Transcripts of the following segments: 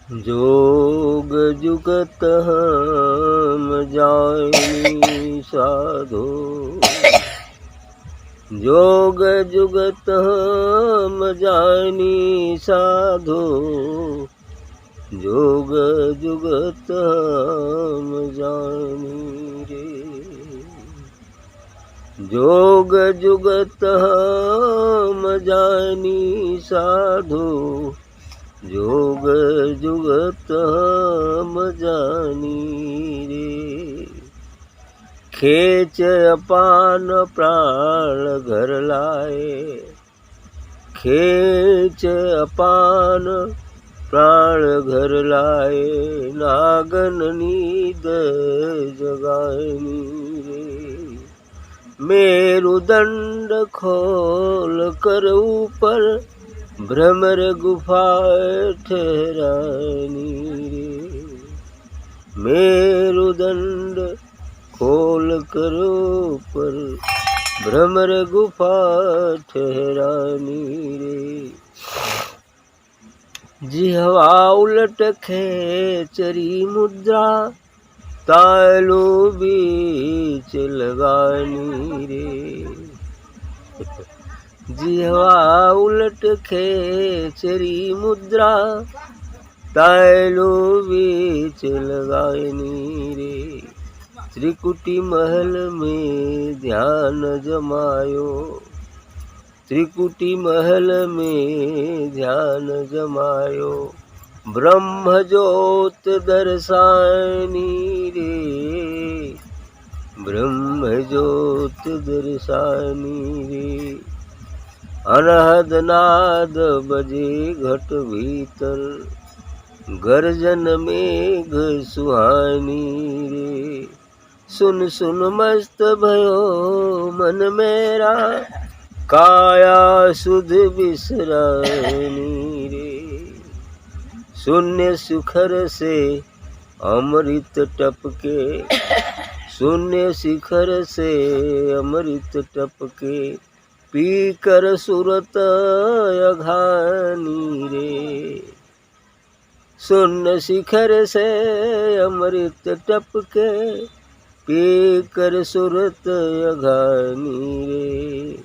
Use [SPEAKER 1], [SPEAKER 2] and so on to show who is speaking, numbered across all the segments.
[SPEAKER 1] जोग जुगत हम जानी साधो, जोग जुगत हम जानी साधो, जोग जुगत हम जानी रे। जोग जुगत हम जानी साधो, जोग जुगत हम जानी रे। खेच अपान प्राण घर लाए, खेच अपान प्राण घर लाए, नागन नींद जगानी रे। मेरुदंड खोल कर ऊपर भ्रमर गुफा ठहरानी रे। मेरुदंड खोल कर ऊपर भ्रमर गुफा ठहरानी रे। जिह्वा उलट खेचरी मुद्रा, तालु बीच लगानी रे। जिह्वा उलट खेचरी मुद्रा, तालु बीच लगानी रे। त्रिकुटी महल में ध्यान जमायो, त्रिकुटी महल में ध्यान जमायो, ब्रह्म ज्योत दर्शानी रे। ब्रह्म ज्योत दर्शानी रे। अनहद नाद बजे घट भीतर, गर्जन मेघ सुहानी रे। सुन सुन मस्त भयो मन मेरा, काया सुध बिसरानी रे। शून्य शिखर से अमृत टपके, शून्य शिखर से अमृत टपके, पीकर सुरत अघानी रे। शून्य शिखर से अमृत टपके, पीकर सुरत अघानी रे।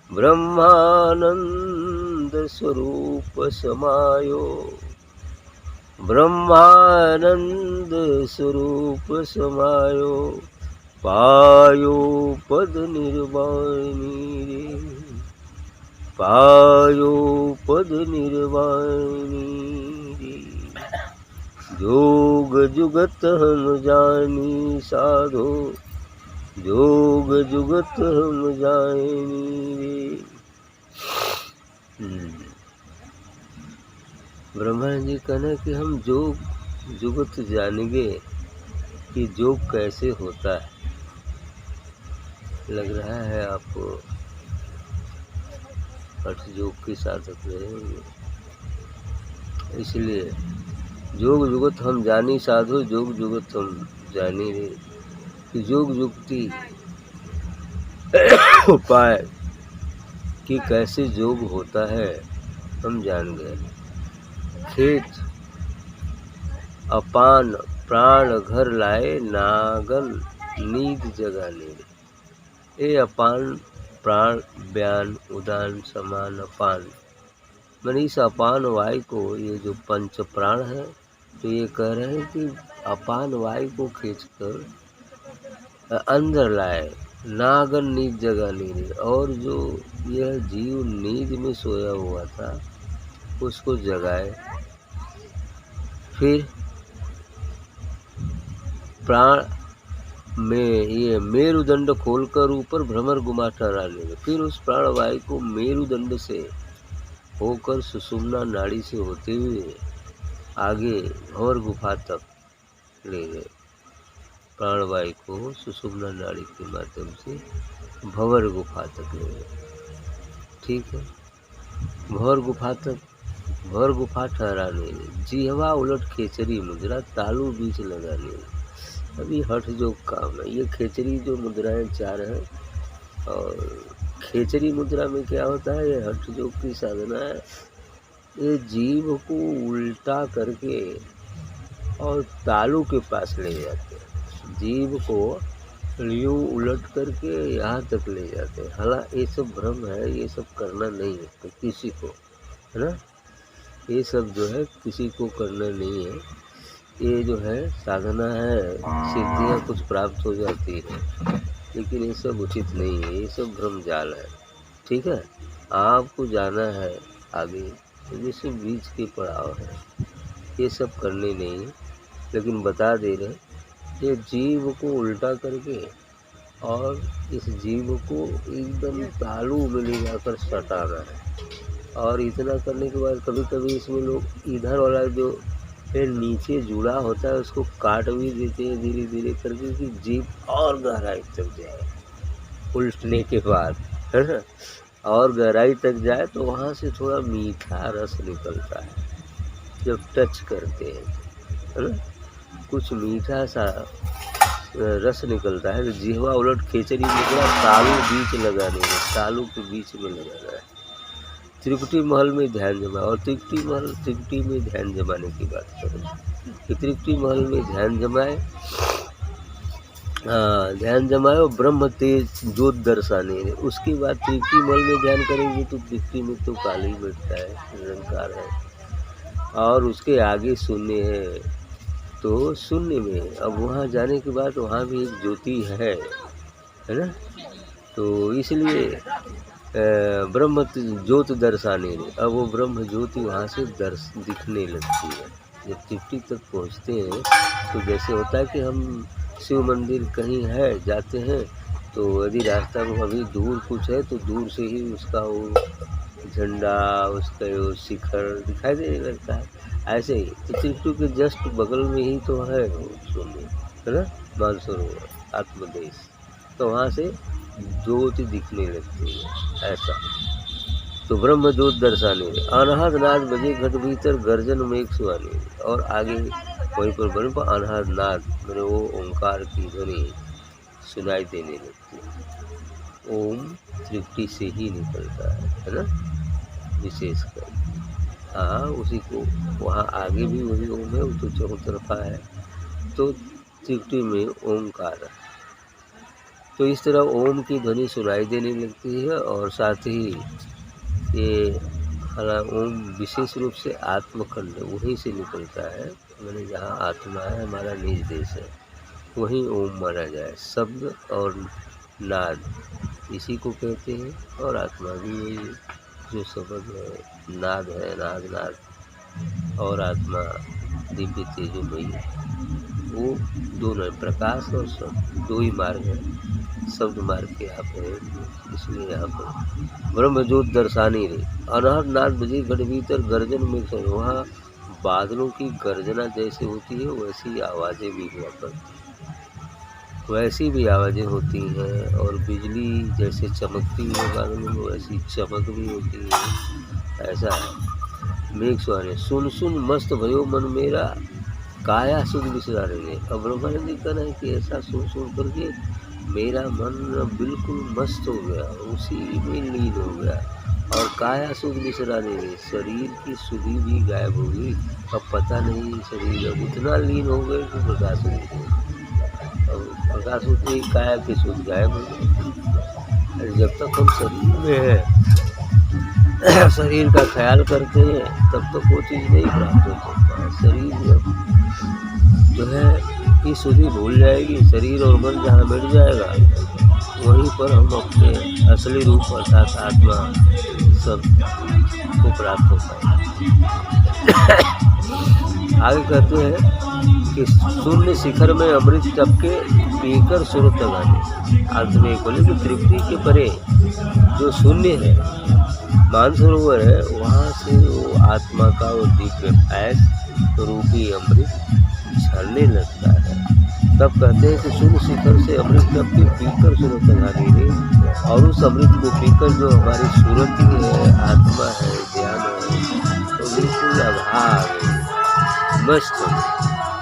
[SPEAKER 1] ब्रह्मानंद स्वरूप समायो, ब्रह्मानंद स्वरूप समायो, पायो पद निर्वाणी रे। पायो पद निर्वाणी रे। जोग जुगत हम जानी साधो, जोग जुगत हम जानी रे। ब्रह्मा जी कहने कि हम जोग जुगत जानेंगे कि योग कैसे होता है। लग रहा है आपको हठ योग के साधक रहेंगे, इसलिए योग जुगत हम जानी साधो, योग जुगत हम जानी रे। कि योग जुगती उपाय कि कैसे योग होता है हम जान गए। खेच अपान प्राण घर लाए, नागन नींद जगाने रे। ये अपान प्राण बयान उदान समान अपान, मैंने इस अपान वायु को, ये जो पंच प्राण है, तो ये कह रहे हैं कि अपान वायु को खींचकर अंदर लाए, नागन नींद जगाने रे। और जो यह जीव नींद में सोया हुआ था उसको जगाए। फिर प्राण में ये मेरुदंड खोलकर ऊपर भ्रमर गुमा ठहराने में, फिर उस प्राणवायु को मेरुदंड से होकर सुषुम्ना नाड़ी से होते हुए आगे भंवर गुफा तक ले गए। प्राणवायु को सुषुम्ना नाड़ी के माध्यम से भंवर गुफा तक ले गए। ठीक है, भंवर गुफा तक, भंवर गुफा ठहराने, जिह्वा उलट खेचरी मुद्रा, तालु बीच लगाने। अभी हठ योग काम है। ये खेचरी जो मुद्राएं चार हैं, और खेचरी मुद्रा में क्या होता है, ये हठ योग की साधना है। ये जीव को उल्टा करके और तालू के पास ले जाते हैं। जीव को यूँ उलट करके यहाँ तक ले जाते हैं। हालांकि ये सब भ्रम है, ये सब करना नहीं है तो किसी को, है ना, ये सब जो है किसी को करना नहीं है। ये जो है साधना है, सिद्धियाँ कुछ प्राप्त हो जाती है, लेकिन ये सब उचित नहीं है, ये सब भ्रम जाल है। ठीक है, आपको जाना है आगे, जैसे बीच के पड़ाव है, ये सब करने नहीं है। लेकिन बता दे रहे ये जीव को उल्टा करके और इस जीव को एकदम तालू में ले जाकर सटाना है। और इतना करने के बाद कभी कभी इसमें लोग इधर वाला जो फिर नीचे जुड़ा होता है उसको काट भी देते हैं धीरे धीरे करके कि जीव और गहराई तक जाए। उल्टने के बाद, है ना, और गहराई तक जाए तो वहाँ से थोड़ा मीठा रस निकलता है जब टच करते हैं, है ना, कुछ मीठा सा रस निकलता है। तो जिह्वा उलट खेचरी निकला, तालू बीच लगाने में, तालू के बीच में लगाना है। त्रिकुटी महल में ध्यान जमाए, और त्रिकुटी में ध्यान जमाने की बात करें कि त्रिकुटी महल में ध्यान जमाए, ध्यान जमाए और ब्रह्म तेज ज्योत दर्शाने। उसके बाद त्रिकुटी महल में ध्यान करेंगे तो त्रिकुटी में तो काली बैठता है, निरंकार है, और उसके आगे शून्य है, तो शून्य में अब वहाँ जाने के बाद वहाँ भी एक ज्योति है ना, तो इसलिए ब्रह्म ज्योत दर्शाने। अब वो ब्रह्म ज्योति वहाँ से दिखने लगती है। जब त्रिकुटी तक पहुँचते हैं तो जैसे होता है कि हम शिव मंदिर कहीं है जाते हैं, तो यदि रास्ता में अभी दूर कुछ है तो दूर से ही उसका वो झंडा, उसका वो शिखर दिखाई देने लगता है। ऐसे ही तो त्रिकुटी के जस्ट बगल में ही तो है वो शून्य, है ना, मानसरोवर आत्मदेश, तो वहाँ से ज्योति दिखने लगती है ऐसा। तो ब्रह्म ज्योत दर्शाने, अनहद नाद बजे घट भीतर गर्जन मेघ सुहाने। और आगे वहीं पर बने पर अनहद नाद मैंने वो ओंकार की ध्वनि सुनाई देने लगती है। ओम त्रिकुटी से ही निकलता है ना, विशेषकर। हाँ, उसी को वहाँ आगे भी वही ओम है, वो तो चौतरफा है, तो त्रिकुटी में ओंकार है। तो इस तरह ओम की ध्वनि सुनाई देने लगती है। और साथ ही ये ओम विशेष रूप से आत्मखंड वहीं से निकलता है, मैंने जहाँ आत्मा है, हमारा निज देश है, वहीं ओम माना जाए। शब्द और नाद इसी को कहते हैं, और आत्मा भी वही जो शब्द है, नाद है, नाद और आत्मा दिव्य तेजोमयी, वो दोनों प्रकाश और शब्द दो ही मार्ग है। शब्द मार्ग के यहाँ पर है, इसलिए यहाँ पर ब्रह्म ज्योत दर्शानी रही। अनहद नाद बजे घट भीतर गर्जन में, वहाँ बादलों की गर्जना जैसे होती है वैसी आवाज़ें भी हुआ करती, वैसी भी आवाज़ें होती हैं। और बिजली जैसे चमकती है बादलों में वैसी चमक भी होती है, ऐसा है। मेघ सुहाने, सुन सुन मस्त भयो मन मेरा, काया सुध विसरा रहे। अब ब्रह्मानंद जी कहना है कि ऐसा सुन सुन करके मेरा मन बिल्कुल मस्त हो गया, उसी में लीन हो गया। और काया सुध विसरा रहे, शरीर की सुधि भी गायब हो गई। अब पता नहीं शरीर अब इतना लीन हो गए कि प्रकाश नहीं हो, और प्रकाश होते ही काया की सुध गायब हो गई। जब तक हम शरीर में है, शरीर का ख्याल करते हैं, तब तक वो चीज़ नहीं प्राप्त हो सकता है। शरीर जो है ये सुधि भूल जाएगी, शरीर और मन जहाँ मिट जाएगा वहीं पर हम अपने असली रूप अर्थात आत्मा सब को प्राप्त हो पाएंगे। आगे कहते हैं कि शून्य शिखर में अमृत टपके पीकर सुरत लगाने। अंत में बोले कि त्रिकुटी के परे जो शून्य है, मानसरोवर है, वहाँ से वो आत्मा का वो दिव्य ऐस रूपी अमृत झरने लगता है। तब कहते हैं कि शून्य शिखर से अमृत टपके पीकर सूरत लगाने रे। और उस अमृत को पीकर जो हमारी सूरत है, आत्मा है, ज्ञान है, तो बिल्कुल अभाव मस्त हो।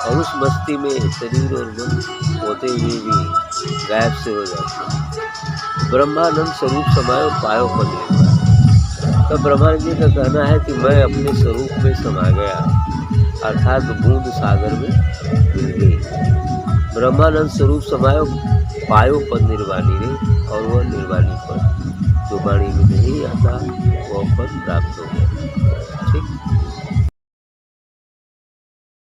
[SPEAKER 1] और उस मस्ती में शरीर और मन होते हुए भी गायब से हो जाते हैं। ब्रह्मानंद स्वरूप समायो पायो पद। तो ब्रह्मानंद जी का कहना है कि मैं अपने स्वरूप में समा गया, अर्थात बूंद सागर में मिल गई। ब्रह्मानंद स्वरूप समायो पायो पद निर्वाणी रे, और वह निर्वाणी पद जो वाणी में नहीं आता वह पद प्राप्त हो गया। ठीक।